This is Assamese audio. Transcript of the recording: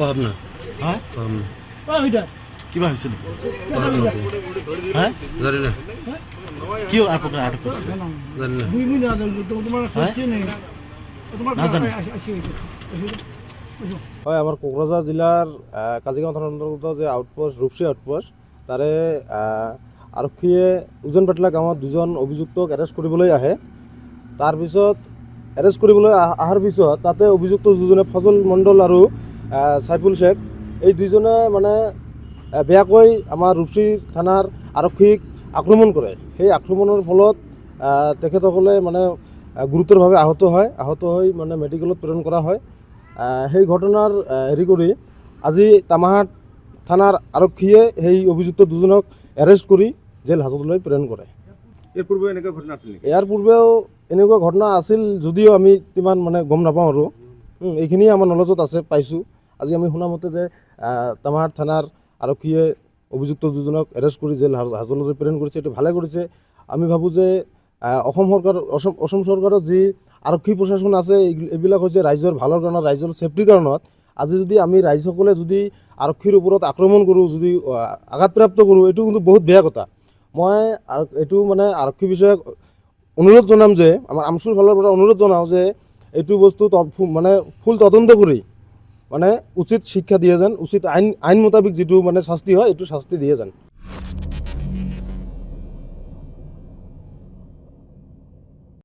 পাব না হ্যাঁ পাব না কিবা হৈছিল হ্যাঁ হ্যাঁ জানি না কিয় আপোনাক আটক কৰিছে জানি না নাজানে হয় আমাৰ কোকৰাঝাৰ জিলাৰ কাজিগাঁও থানাৰ অন্তৰ্গত যে আউটপোষ্ট ৰূপসী আউটপোষ্ট তাৰে আৰক্ষীয়ে উজন পেটলা গাঁৱত দুজন অভিযুক্তক এৰেষ্ট কৰিবলৈ আহে তাৰপিছত এৰেষ্ট কৰিবলৈ অহাৰ পিছত তাতে অভিযুক্ত দুজনে ফজল মণ্ডল আৰু সাইফুল শেখ এই দুইজনে মানে বেয়াকৈ আমাৰ ৰূপসী থানাৰ আৰক্ষীক আক্ৰমণ কৰে সেই আক্ৰমণৰ ফলত তেখেতসকলে মানে গুৰুতৰভাৱে আহত হৈ মানে মেডিকেলত প্ৰেৰণ কৰা হয় সেই ঘটনাৰ হেৰি কৰি আজি তামাহাট থানাৰ আৰক্ষীয়ে সেই অভিযুক্ত দুজনক এৰেষ্ট কৰি জেল হাজতলৈ প্ৰেৰণ কৰে ইয়াৰ পূৰ্বে এনেকুৱা ঘটনা আছিল নেকি ইয়াৰ পূৰ্বেও এনেকুৱা ঘটনা আছিল যদিও আমি ইমান মানে গম নাপাওঁ আৰু এইখিনি আমাৰ নলেজত আছে পাইছোঁ আজি আমি শুনা মতে যে তামাহাট থানাৰ আৰক্ষীয়ে অভিযুক্ত দুজনক এৰেষ্ট কৰি জেল হাজতলৈ প্ৰেৰণ কৰিছে এইটো ভালে কৰিছে আমি ভাবোঁ যে অসম চৰকাৰৰ যি আৰক্ষী প্ৰশাসন আছে এইবিলাক হৈছে ৰাইজৰ ভালৰ কাৰণত ৰাইজৰ ছেফটিৰ কাৰণত আজি যদি আমি ৰাইজসকলে যদি আৰক্ষীৰ ওপৰত আক্ৰমণ কৰোঁ যদি আঘাতপ্ৰাপ্ত কৰোঁ এইটো কিন্তু বহুত বেয়া কথা মই এইটো মানে আৰক্ষী বিষয়ক অনুৰোধ জনাম যে আমাৰ আমচুৰ ফালৰ পৰা অনুৰোধ জনাওঁ যে এইটো বস্তু মানে ফুল তদন্ত কৰি মানে উচিত শিক্ষা দিয়ে যেন উচিত আইন মোতাবিক যিটো মানে শাস্তি হয় এইটো শাস্তি দিয়ে যেন